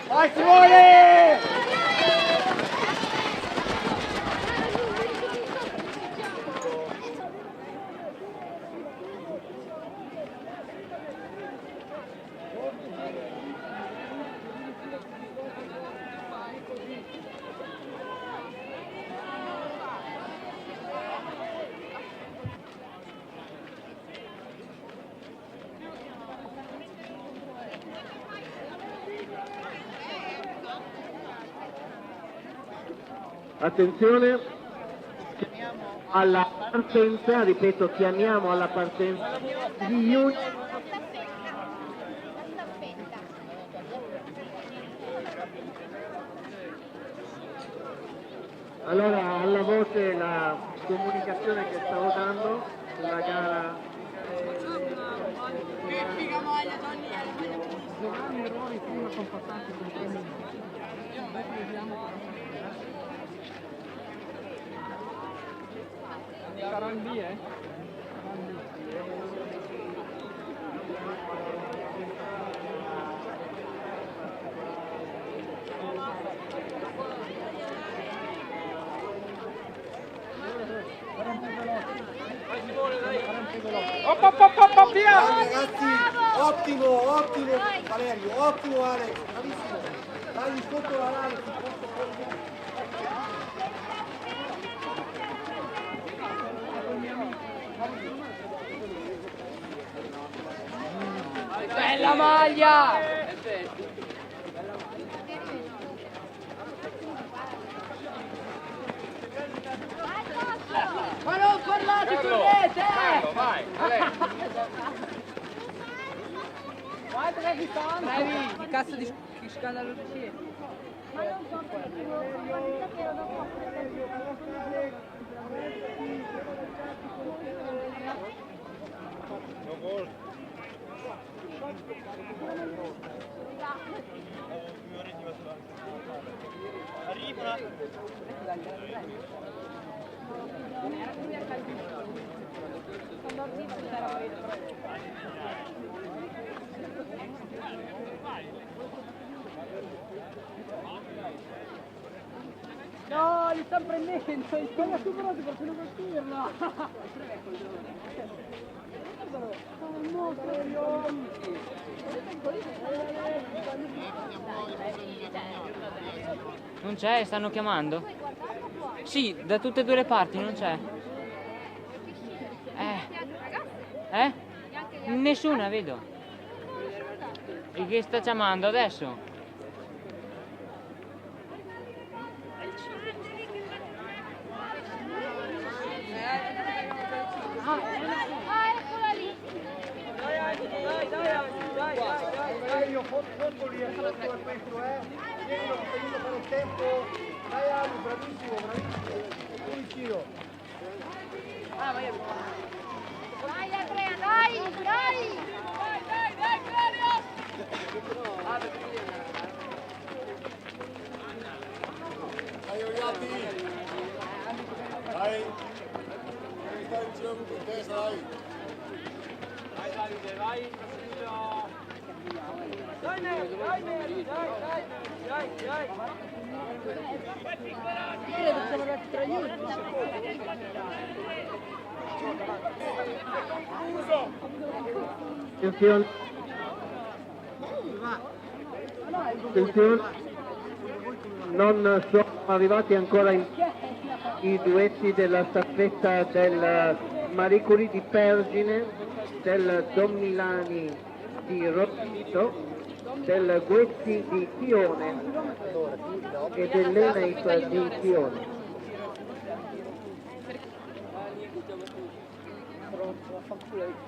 Vai Simone! Attenzione alla partenza, ripeto, chiamiamo alla partenza di Union. Allora, alla voce la comunicazione che stavo dando sulla gara. Che figa maglia, Tony, la maglia Giovanni errori prima sono passati con 3 minuti. Saranno via, via! Dai ragazzi, ottimo Valerio, ottimo Alex, bravissimo, dagli sotto la Alex. Bella maglia! Ma non parlate con me, te! Vai, vai, Trevi, che cazzo di scandalo c'è? Ma non so perché non sapevo No, li stanno prendendo, il colla superato perché non colpirla! Non c'è, stanno chiamando? Sì, da tutte e due le parti non c'è. Nessuna, vedo. E che sta chiamando adesso? eccola lì! Valerio, foto lì, sotto a questo, vieni, ho finito per il tempo, dai Ali, bravissimo, più vicino. Vai Andrea, dai! Dai, Claudio! Dai Oriati, dai, devi stare vicino con testa, dai. Vai Davide, vai! Dai Neri, dai! Credo che siamo andati tra gli ultimi. Attenzione. Attenzione. Non sono arrivati ancora i duetti della staffetta del Marie Curie di Pergine, del Don Milani di Rossito, del Guetti di Chione e dell'Eneip di Chione.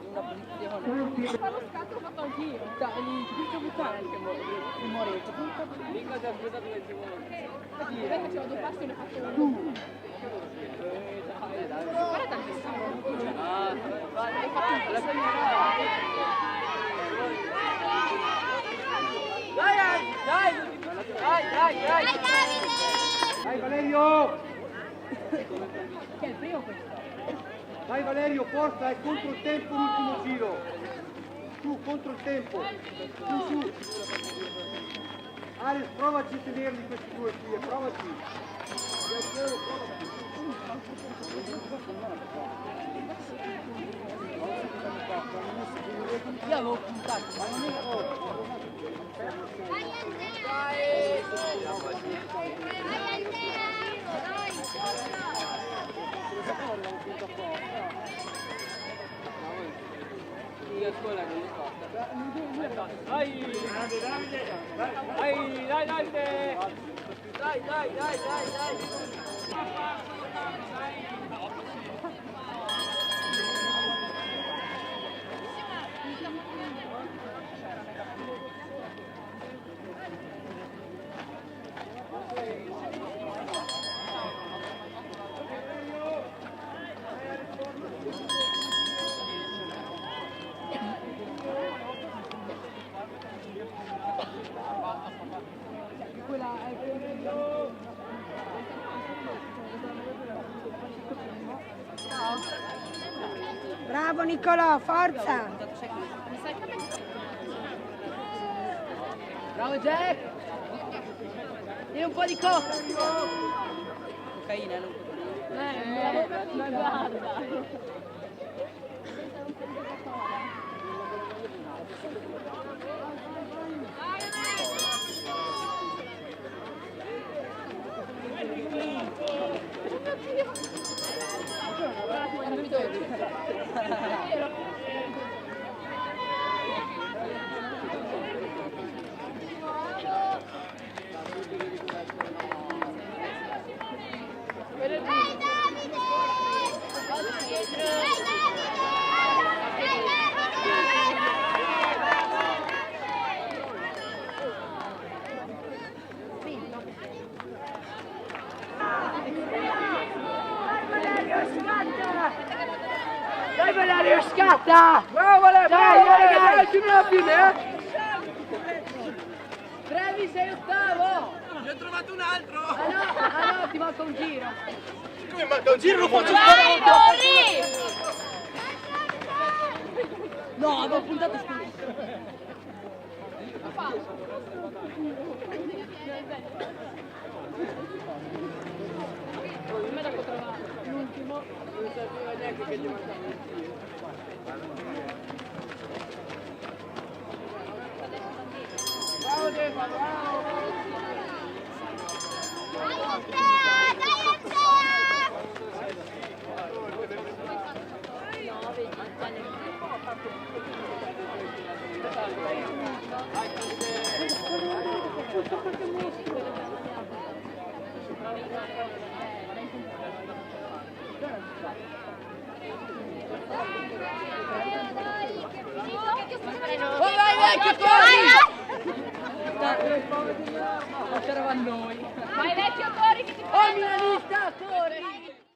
Una posizione. Ma lo scatto l'ho fatto anch'io. Dai, lì, tutto buttare il Moreto. Mica ti ha aspettato 20 secondi. Io facevo 2 passi e ne facevo uno. Guarda tantissimo. Vai, la segnerà. Dai! Dai Valerio! Che è il primo questo? Vai Valerio, forza, è contro il tempo l'ultimo giro. Tu, contro contro il tempo. Su. Ares, provaci a tenerli questi due qui, provaci. Io avevo puntato, ma non ero... Io a scuola non li porto. Dai! Bravo Nicolò, forza! Bravo Jack! Tieni un po' di coca! Cocaina, non cocaina. Guarda! Dai Valerio, scatta! Bravo Valerio! Dai, ci non la fine, Trevi, sei ottavo! Ne ho trovato un altro! Ah no, ti manca un giro! Come manca un giro? Lo faccio Vai, no, avevo puntato su! L'ultimo non sapeva neanche che gli mancava un tiro. Bravo Defa, bravo! Vai vecchio, corri! C'eravamo noi. Vai vecchio, corri che ti Oh milanista, corri!